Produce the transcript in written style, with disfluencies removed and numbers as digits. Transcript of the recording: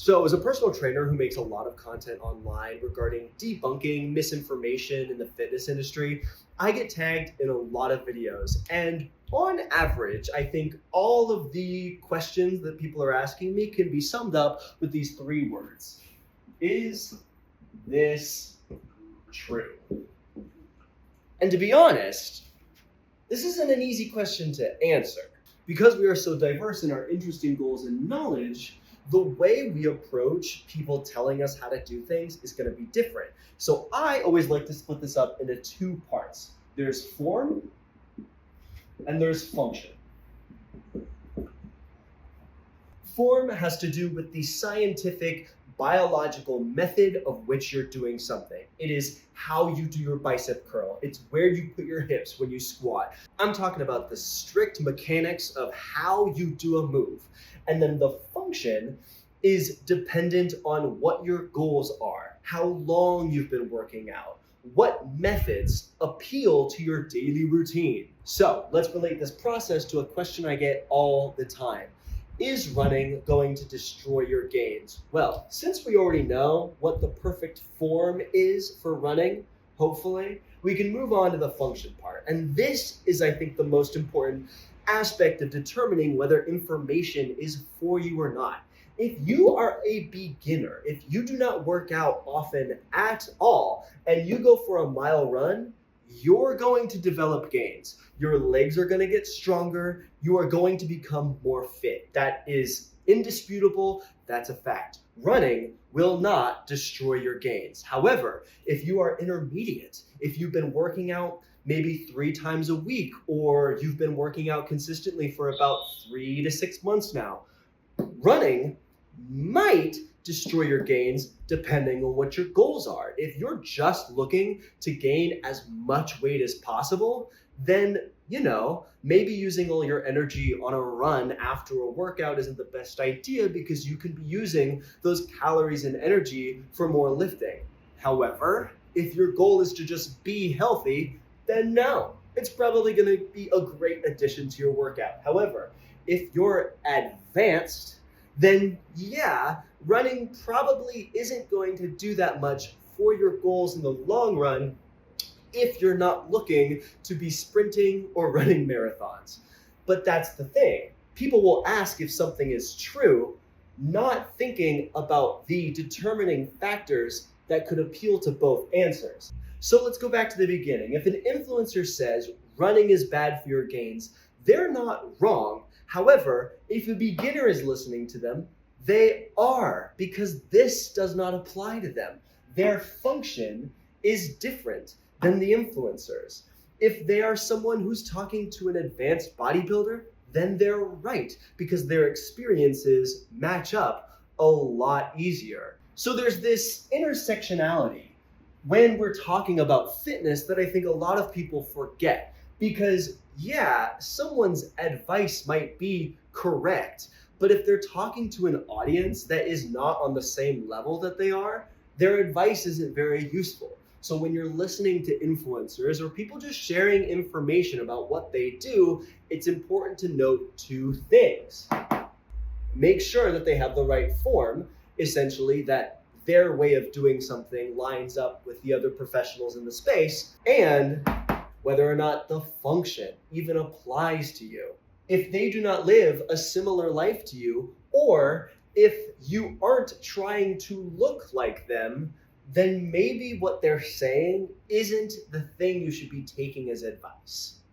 So, as a personal trainer who makes a lot of content online regarding debunking misinformation in the fitness industry, I get tagged in a lot of videos. And on average, I think all of the questions that people are asking me can be summed up with these three words. Is this true? And to be honest, this isn't an easy question to answer. Because we are so diverse in our interesting goals and knowledge, the way we approach people telling us how to do things is going to be different. So I always like to split this up into two parts. There's form and there's function. Form has to do with the scientific biological method of which you're doing something. It is how you do your bicep curl. It's where you put your hips when you squat. I'm talking about the strict mechanics of how you do a move. And then the function is dependent on what your goals are, how long you've been working out, what methods appeal to your daily routine. So let's relate this process to a question I get all the time. Is running going to destroy your gains? Well, since we already know what the perfect form is for running, hopefully, we can move on to the function part. And this is, I think, the most important aspect of determining whether information is for you or not. If you are a beginner, if you do not work out often at all, and you go for a mile run, you're going to develop gains. Your legs are going to get stronger. You are going to become more fit. That is indisputable. That's a fact. Running will not destroy your gains. However, if you are intermediate, if you've been working out maybe 3 times a week, or you've been working out consistently for about 3 to 6 months now, running might destroy your gains depending on what your goals are. If you're just looking to gain as much weight as possible, then, maybe using all your energy on a run after a workout isn't the best idea because you could be using those calories and energy for more lifting. However, if your goal is to just be healthy, then no, it's probably going to be a great addition to your workout. However, if you're advanced, then yeah, running probably isn't going to do that much for your goals in the long run if you're not looking to be sprinting or running marathons. But that's the thing. People will ask if something is true, not thinking about the determining factors that could appeal to both answers. So let's go back to the beginning. If an influencer says running is bad for your gains, they're not wrong. However, if a beginner is listening to them, they are, because this does not apply to them. Their function is different than the influencers. If they are someone who's talking to an advanced bodybuilder, then they're right, because their experiences match up a lot easier. So there's this intersectionality when we're talking about fitness that I think a lot of people forget. Because yeah, someone's advice might be correct, but if they're talking to an audience that is not on the same level that they are, their advice isn't very useful. So when you're listening to influencers or people just sharing information about what they do, it's important to note 2 things. Make sure that they have the right form, essentially that their way of doing something lines up with the other professionals in the space, and whether or not the function even applies to you. If they do not live a similar life to you, or if you aren't trying to look like them, then maybe what they're saying isn't the thing you should be taking as advice.